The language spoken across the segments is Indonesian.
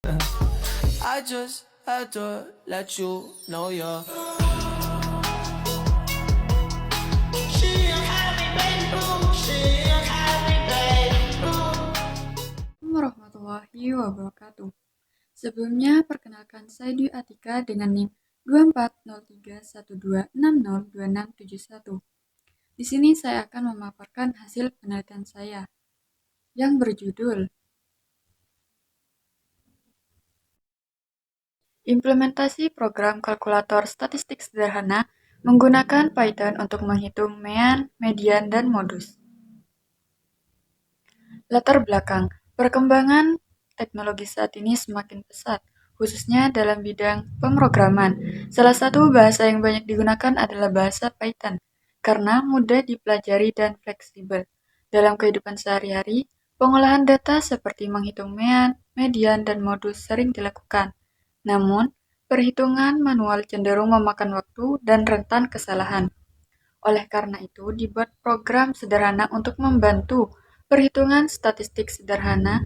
I just had to let you know you're. Warahmatullahi wabarakatuh. Sebelumnya, perkenalkan saya Dwi Atika dengan NIM 240312602671. Di sini saya akan memaparkan hasil penelitian saya yang berjudul Implementasi Program Kalkulator Statistik Sederhana menggunakan Python untuk menghitung mean, median, dan modus. Latar belakang, perkembangan teknologi saat ini semakin pesat, khususnya dalam bidang pemrograman. Salah satu bahasa yang banyak digunakan adalah bahasa Python, karena mudah dipelajari dan fleksibel. Dalam kehidupan sehari-hari, pengolahan data seperti menghitung mean, median, dan modus sering dilakukan. Namun, perhitungan manual cenderung memakan waktu dan rentan kesalahan. Oleh karena itu, dibuat program sederhana untuk membantu perhitungan statistik sederhana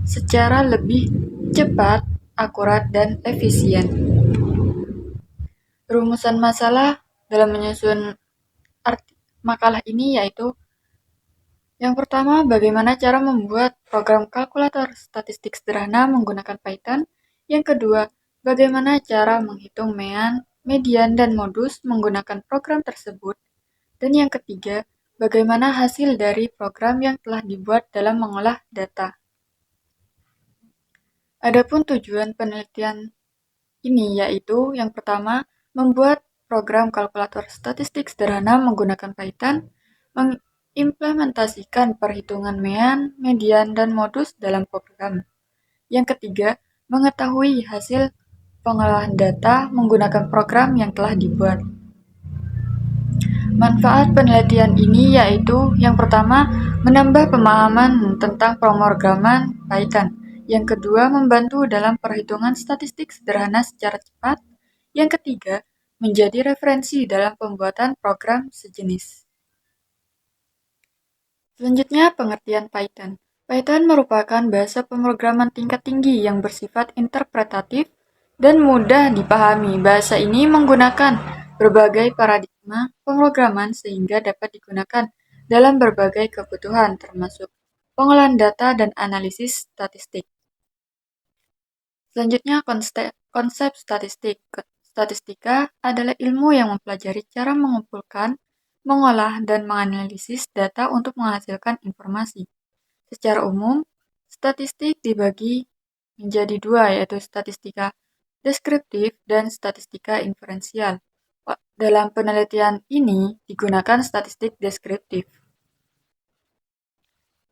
secara lebih cepat, akurat, dan efisien. Rumusan masalah dalam menyusun makalah ini yaitu yang pertama, bagaimana cara membuat program kalkulator statistik sederhana menggunakan Python. Yang kedua, bagaimana cara menghitung mean, median, dan modus menggunakan program tersebut. Dan yang ketiga, bagaimana hasil dari program yang telah dibuat dalam mengolah data. Adapun tujuan penelitian ini yaitu yang pertama, membuat program kalkulator statistik sederhana menggunakan Python, mengimplementasikan perhitungan mean, median, dan modus dalam program. Yang ketiga, mengetahui hasil pengolahan data menggunakan program yang telah dibuat. Manfaat penelitian ini yaitu yang pertama, menambah pemahaman tentang pemrograman Python. Yang kedua, membantu dalam perhitungan statistik sederhana secara cepat. Yang ketiga, menjadi referensi dalam pembuatan program sejenis. Selanjutnya, pengertian Python. Python merupakan bahasa pemrograman tingkat tinggi yang bersifat interpretatif dan mudah dipahami. Bahasa ini menggunakan berbagai paradigma pemrograman sehingga dapat digunakan dalam berbagai kebutuhan, termasuk pengolahan data dan analisis statistik. Selanjutnya, konsep statistik. Statistika adalah ilmu yang mempelajari cara mengumpulkan, mengolah, dan menganalisis data untuk menghasilkan informasi. Secara umum, statistik dibagi menjadi dua, yaitu statistika deskriptif dan statistika inferensial. Dalam penelitian ini digunakan statistik deskriptif.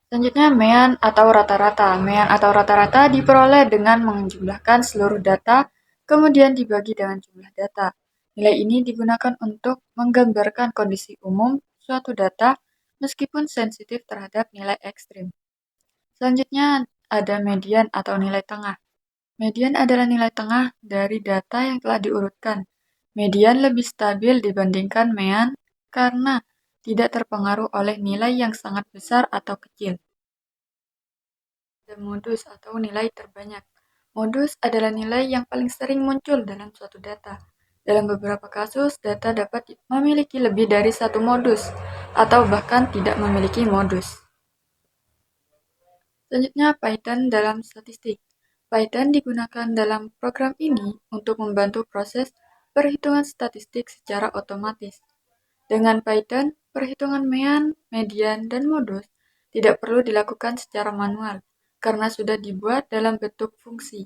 Selanjutnya, mean atau rata-rata. Mean atau rata-rata diperoleh dengan menjumlahkan seluruh data, kemudian dibagi dengan jumlah data. Nilai ini digunakan untuk menggambarkan kondisi umum suatu data meskipun sensitif terhadap nilai ekstrim. Selanjutnya, ada median atau nilai tengah. Median adalah nilai tengah dari data yang telah diurutkan. Median lebih stabil dibandingkan mean karena tidak terpengaruh oleh nilai yang sangat besar atau kecil. Ada modus atau nilai terbanyak. Modus adalah nilai yang paling sering muncul dalam suatu data. Dalam beberapa kasus, data dapat memiliki lebih dari satu modus, atau bahkan tidak memiliki modus. Selanjutnya, Python dalam statistik. Python digunakan dalam program ini untuk membantu proses perhitungan statistik secara otomatis. Dengan Python, perhitungan mean, median, dan modus tidak perlu dilakukan secara manual, karena sudah dibuat dalam bentuk fungsi.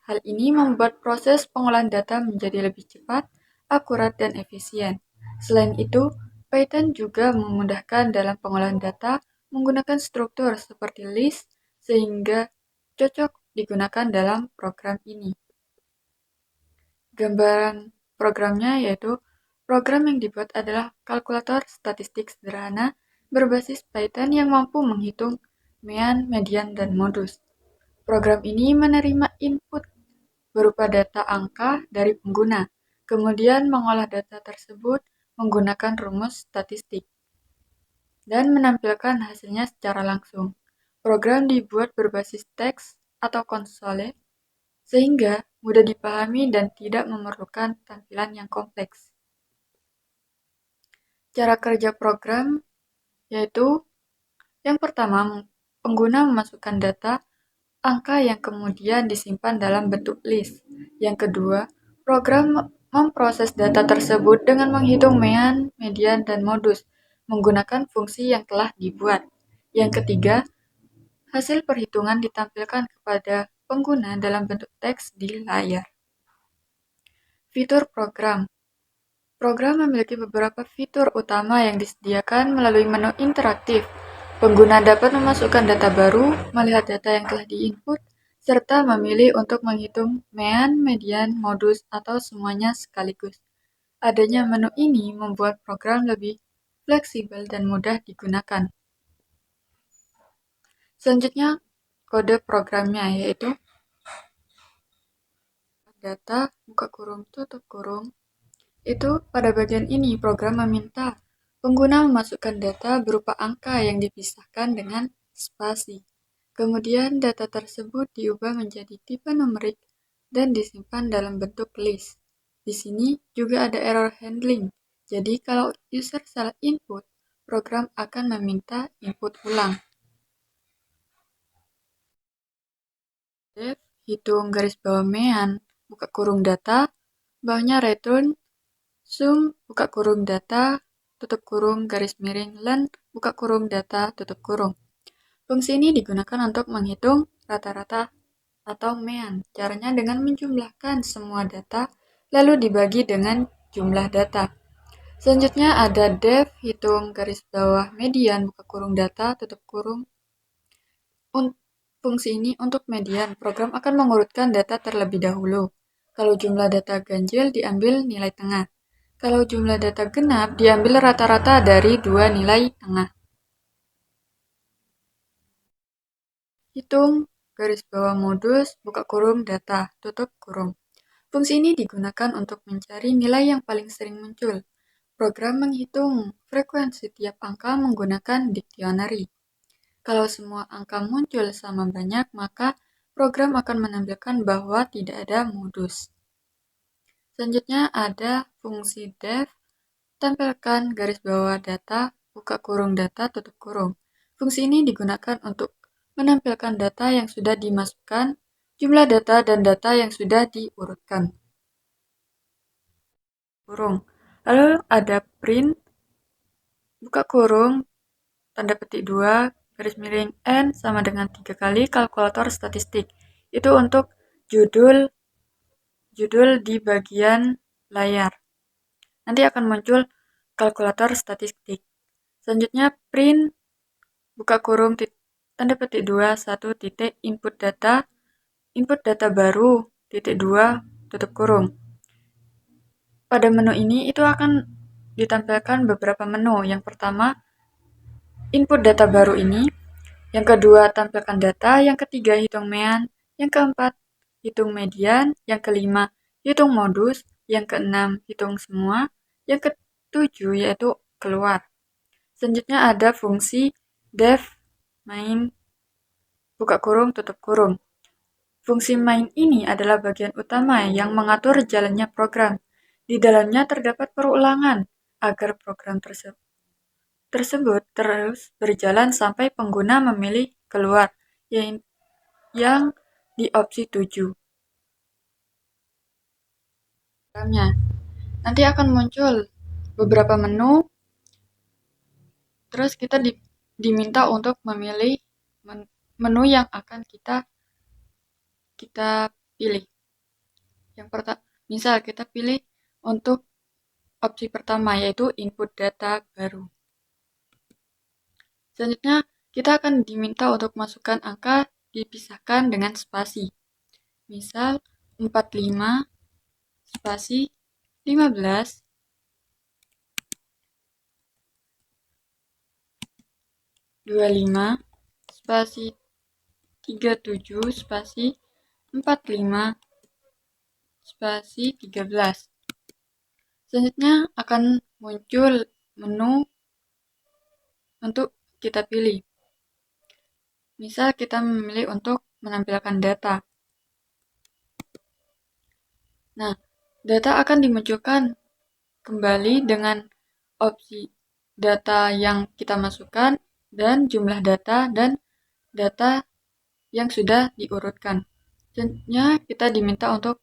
Hal ini membuat proses pengolahan data menjadi lebih cepat, akurat, dan efisien. Selain itu, Python juga memudahkan dalam pengolahan data menggunakan struktur seperti list, sehingga cocok digunakan dalam program ini. Gambaran programnya yaitu program yang dibuat adalah kalkulator statistik sederhana berbasis Python yang mampu menghitung mean, median, dan modus. Program ini menerima input berupa data angka dari pengguna, kemudian mengolah data tersebut menggunakan rumus statistik, dan menampilkan hasilnya secara langsung. Program dibuat berbasis teks atau konsole sehingga mudah dipahami dan tidak memerlukan tampilan yang kompleks. Cara kerja program yaitu yang pertama, pengguna memasukkan data angka yang kemudian disimpan dalam bentuk list. Yang kedua, program memproses data tersebut dengan menghitung mean, median, dan modus menggunakan fungsi yang telah dibuat. Yang ketiga, hasil perhitungan ditampilkan kepada pengguna dalam bentuk teks di layar. Fitur program. Program memiliki beberapa fitur utama yang disediakan melalui menu interaktif. Pengguna dapat memasukkan data baru, melihat data yang telah diinput, serta memilih untuk menghitung mean, median, modus, atau semuanya sekaligus. Adanya menu ini membuat program lebih fleksibel dan mudah digunakan. Selanjutnya, kode programnya yaitu data, buka kurung, tutup kurung. Itu pada bagian ini program meminta pengguna memasukkan data berupa angka yang dipisahkan dengan spasi. Kemudian data tersebut diubah menjadi tipe numerik dan disimpan dalam bentuk list. Di sini juga ada error handling. Jadi kalau user salah input, program akan meminta input ulang. Def, hitung garis bawah mean, buka kurung data, bawahnya return, sum, buka kurung data, tutup kurung, garis miring, len, buka kurung data, tutup kurung. Fungsi ini digunakan untuk menghitung rata-rata atau mean. Caranya dengan menjumlahkan semua data, lalu dibagi dengan jumlah data. Selanjutnya ada def, hitung garis bawah median, buka kurung data, tutup kurung. Fungsi ini untuk median, program akan mengurutkan data terlebih dahulu. Kalau jumlah data ganjil, diambil nilai tengah. Kalau jumlah data genap, diambil rata-rata dari dua nilai tengah. Hitung garis bawah modus, buka kurung data, tutup kurung. Fungsi ini digunakan untuk mencari nilai yang paling sering muncul. Program menghitung frekuensi tiap angka menggunakan dictionary. Kalau semua angka muncul sama banyak, maka program akan menampilkan bahwa tidak ada modus. Selanjutnya ada fungsi def, tampilkan garis bawah data, buka kurung data, tutup kurung. Fungsi ini digunakan untuk menampilkan data yang sudah dimasukkan, jumlah data, dan data yang sudah diurutkan. Kurung. Lalu ada print, buka kurung, tanda petik 2, garis miring N sama dengan 3 kali kalkulator statistik. Itu untuk judul di bagian layar. Nanti akan muncul kalkulator statistik. Selanjutnya print, buka kurung, tanda petik 2, 1 titik, input data baru, titik 2, tutup kurung. Pada menu ini itu akan ditampilkan beberapa menu. Yang pertama, input data baru ini. Yang kedua, tampilkan data. Yang ketiga, hitung mean. Yang keempat, hitung median. Yang kelima, hitung modus. Yang keenam, hitung semua. Yang ketujuh, yaitu keluar. Selanjutnya ada fungsi def main, buka kurung, tutup kurung. Fungsi main ini adalah bagian utama yang mengatur jalannya program. Di dalamnya terdapat perulangan agar program tersebut terus berjalan sampai pengguna memilih keluar yang di opsi 7. Nanti akan muncul beberapa menu, terus kita diminta untuk memilih menu yang akan kita pilih. Yang pertama, misal kita pilih untuk opsi pertama yaitu input data baru. Selanjutnya, kita akan diminta untuk masukkan angka dipisahkan dengan spasi. Misal 45 spasi 15 25 spasi 37 spasi 45 spasi 13. Selanjutnya akan muncul menu untuk kita pilih. Misal kita memilih untuk menampilkan data. Nah, data akan dimunculkan kembali dengan opsi data yang kita masukkan dan jumlah data dan data yang sudah diurutkan. Selanjutnya kita diminta untuk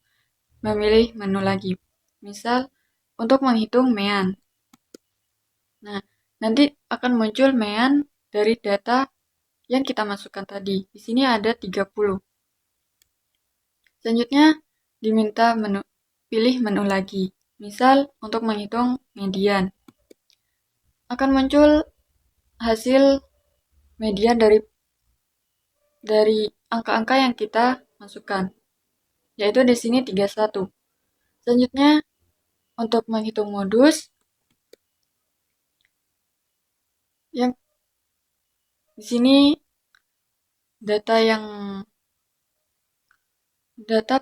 memilih menu lagi. Misal, untuk menghitung mean. Nah, nanti akan muncul mean dari data yang kita masukkan tadi. Di sini ada 30. Selanjutnya diminta pilih menu lagi. Misal, untuk menghitung median. Akan muncul hasil median dari angka-angka yang kita masukkan, yaitu di sini 31. Selanjutnya, untuk menghitung modus, yang di sini data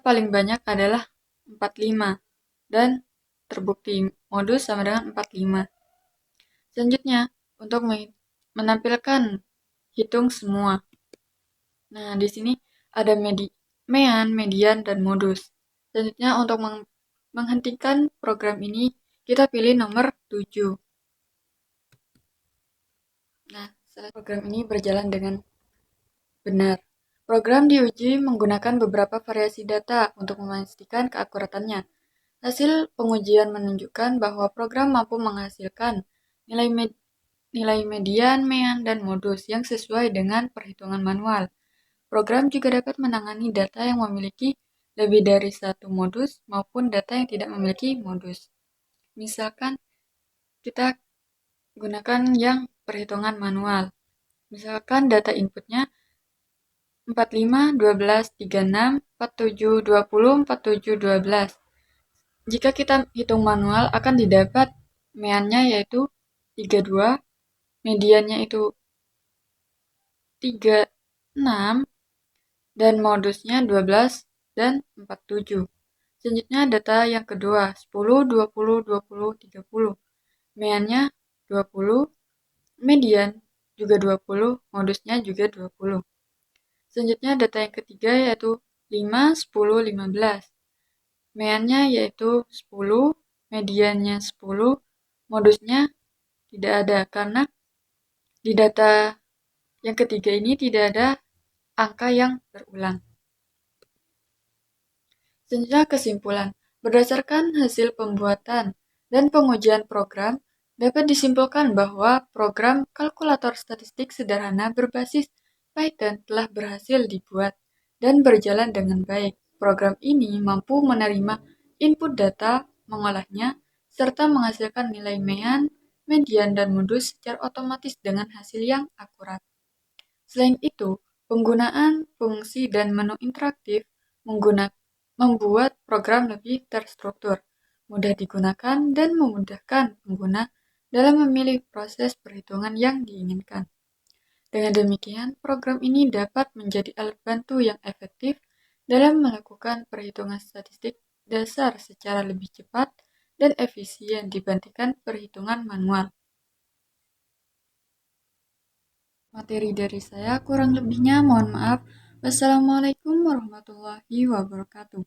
paling banyak adalah 45 dan terbukti modus sama dengan 45. Selanjutnya, untuk menampilkan hitung semua. Nah, di sini ada mean, median, dan modus. Selanjutnya, untuk menghentikan program ini, kita pilih nomor 7. Nah, setelah program ini berjalan dengan benar. Program diuji menggunakan beberapa variasi data untuk memastikan keakuratannya. Hasil pengujian menunjukkan bahwa program mampu menghasilkan nilai median, mean, dan modus yang sesuai dengan perhitungan manual. Program juga dapat menangani data yang memiliki lebih dari satu modus maupun data yang tidak memiliki modus. Misalkan kita gunakan yang perhitungan manual. Misalkan data inputnya 45, 12, 36, 47, 20, 47, 12. Jika kita hitung manual akan didapat meannya yaitu 32, mediannya itu 36, dan modusnya 12 dan 47. Selanjutnya data yang kedua 10, 20, 20, 30. Meannya 20, median juga 20, modusnya juga 20. Selanjutnya data yang ketiga yaitu 5, 10, 15. Meannya yaitu 10, mediannya 10, modusnya tidak ada karena di data yang ketiga ini tidak ada angka yang berulang. Selanjutnya kesimpulan. Berdasarkan hasil pembuatan dan pengujian program, dapat disimpulkan bahwa program kalkulator statistik sederhana berbasis Python telah berhasil dibuat dan berjalan dengan baik. Program ini mampu menerima input data, mengolahnya, serta menghasilkan nilai mean, median, dan modus secara otomatis dengan hasil yang akurat. Selain itu, penggunaan fungsi dan menu interaktif membuat program lebih terstruktur, mudah digunakan, dan memudahkan pengguna dalam memilih proses perhitungan yang diinginkan. Dengan demikian, program ini dapat menjadi alat bantu yang efektif dalam melakukan perhitungan statistik dasar secara lebih cepat dan efisien dibandingkan perhitungan manual. Materi dari saya kurang lebihnya mohon maaf. Wassalamualaikum warahmatullahi wabarakatuh.